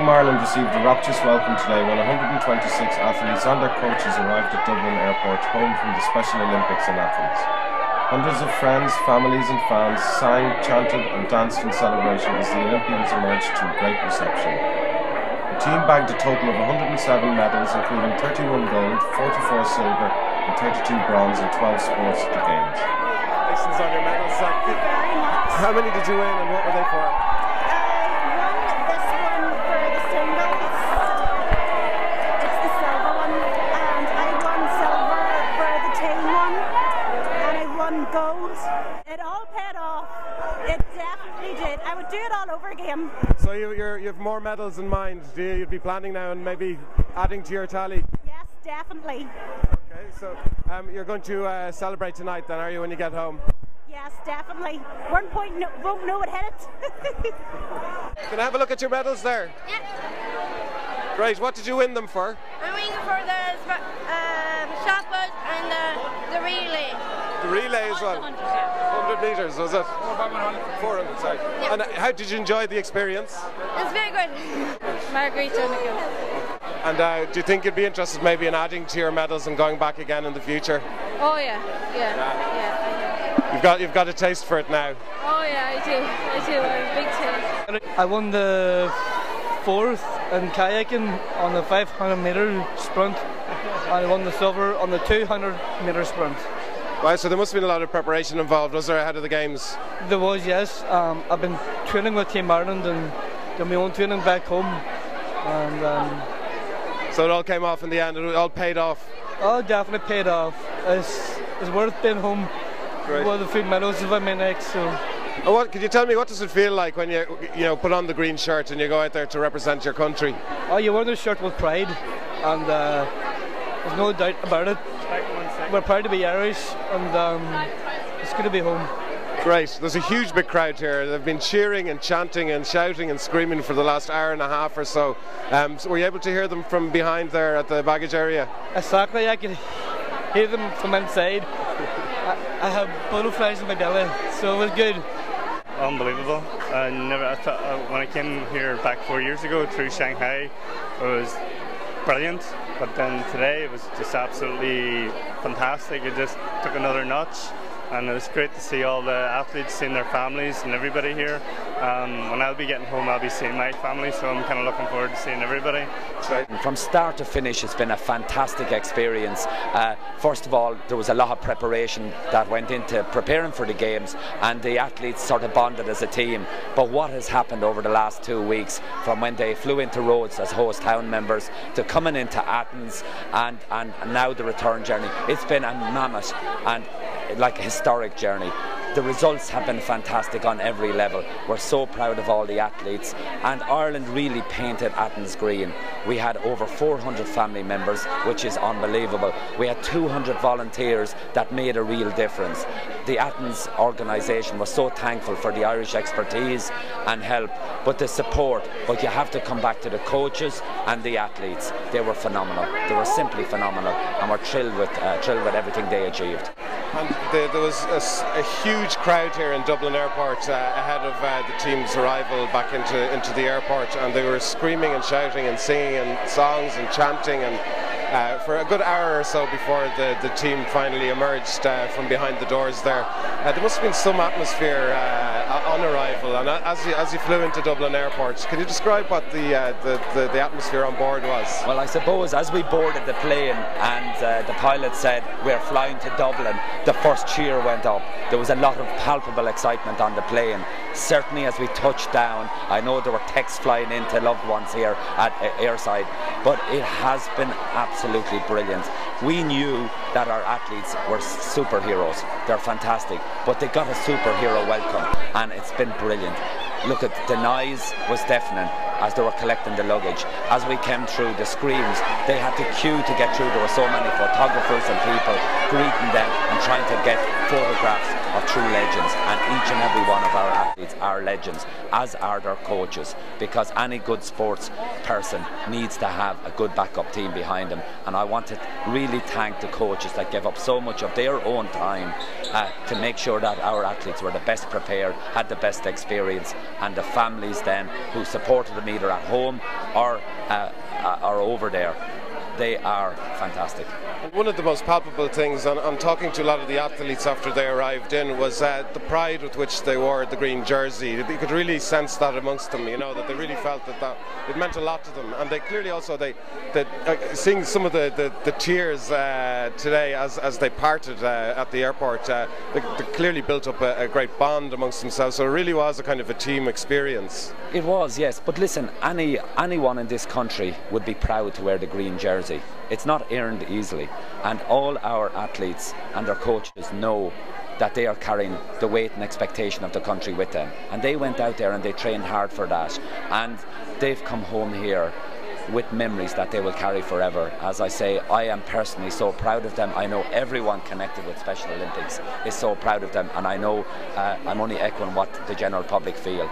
Team Ireland received a rapturous welcome today when 126 athletes and their coaches arrived at Dublin Airport, home from the Special Olympics in Athens. Hundreds of friends, families and fans sang, chanted and danced in celebration as the Olympians emerged to a great reception. The team bagged a total of 107 medals, including 31 gold, 44 silver and 32 bronze in 12 sports at the Games. Congratulations on your medals. How many did you win and what were they for? Gold. It all paid off. It definitely did. I would do it all over again. So you have more medals in mind. You'd be planning now and maybe adding to your tally? Yes, definitely. Okay, so you're going to celebrate tonight then, are you, when you get home? Yes, definitely. 1 point won't know it hit it. Can I have a look at your medals there? Yeah. Great. What did you win them for? I'm winning for the shot put and the relay. The relay as well? 100 metres, was it? 400, sorry. Yeah. And how did you enjoy the experience? It's very good. Margarita and And do you think you'd be interested maybe in adding to your medals and going back again in the future? Oh yeah. You've got a taste for it now? Oh yeah, I do. I have a big taste. I won the 4th in kayaking on the 500 metre sprint, and I won the silver on the 200 metre sprint. Wow, so there must have been a lot of preparation involved, was there, ahead of the Games? There was, yes. I've been training with Team Ireland and done my own training back home. And so it all came off in the end, it all paid off? Oh, definitely paid off. It's worth being home. Great. Well, the 3 medals is my next, so. Oh, could you tell me, what does it feel like when you put on the green shirt and you go out there to represent your country? Oh, you wear the shirt with pride, and there's no doubt about it. We're proud to be Irish, and it's good to be home. Great. There's a huge big crowd here. They've been cheering and chanting and shouting and screaming for the last hour and a half or so. So were you able to hear them from behind there at the baggage area? Exactly. I could hear them from inside. I have butterflies in my belly, so it was good. Unbelievable. I thought when I came here back 4 years ago through Shanghai, it was brilliant. But then today it was just absolutely fantastic. It just took another notch, and it was great to see all the athletes, seeing their families and everybody here. When I'll be getting home, I'll be seeing my family, so I'm kind of looking forward to seeing everybody. From start to finish, it's been a fantastic experience. First of all, there was a lot of preparation that went into preparing for the Games, and the athletes sort of bonded as a team. But what has happened over the last 2 weeks, from when they flew into Rhodes as host town members to coming into Athens and now the return journey, it's been a mammoth and like a historic journey. The results have been fantastic on every level. We're so proud of all the athletes, and Ireland really painted Athens green. We had over 400 family members, which is unbelievable. We had 200 volunteers that made a real difference. The Athens organisation was so thankful for the Irish expertise and help, but the support. But you have to come back to the coaches and the athletes. They were phenomenal. They were simply phenomenal, and we're thrilled with everything they achieved. And there was a huge crowd here in Dublin Airport ahead of the team's arrival back into the airport, and they were screaming and shouting and singing and songs and chanting, and for a good hour or so before the team finally emerged from behind the doors there. There must have been some atmosphere on arrival, and as you flew into Dublin Airport, can you describe what the atmosphere on board was? Well, I suppose as we boarded the plane and the pilot said we're flying to Dublin, the first cheer went up. There was a lot of palpable excitement on the plane. Certainly as we touched down, I know there were texts flying in to loved ones here at airside, but it has been absolutely brilliant. We knew that our athletes were superheroes. They're fantastic, but they got a superhero welcome, and it's been brilliant. Look, at the noise was deafening as they were collecting the luggage. As we came through, the screams, they had to queue to get through. There were so many photographers and people greeting them and trying to get photographs of true legends, and each and every one of our athletes are legends, as are their coaches, because any good sports person needs to have a good backup team behind them. And I want to really thank the coaches that gave up so much of their own time to make sure that our athletes were the best prepared, had the best experience, and the families then who supported them either at home or over there. They are fantastic. One of the most palpable things, on talking to a lot of the athletes after they arrived in, was the pride with which they wore the green jersey. You could really sense that amongst them, you know, that they really felt that it meant a lot to them. And they clearly also, seeing some of the tears today as they parted at the airport, they clearly built up a great bond amongst themselves. So it really was a kind of a team experience. It was, yes. But listen, anyone in this country would be proud to wear the green jersey. It's not earned easily, and all our athletes and their coaches know that they are carrying the weight and expectation of the country with them, and they went out there and they trained hard for that, and they've come home here with memories that they will carry forever. As I say, I am personally so proud of them. I know everyone connected with Special Olympics is so proud of them, and I know I'm only echoing what the general public feel.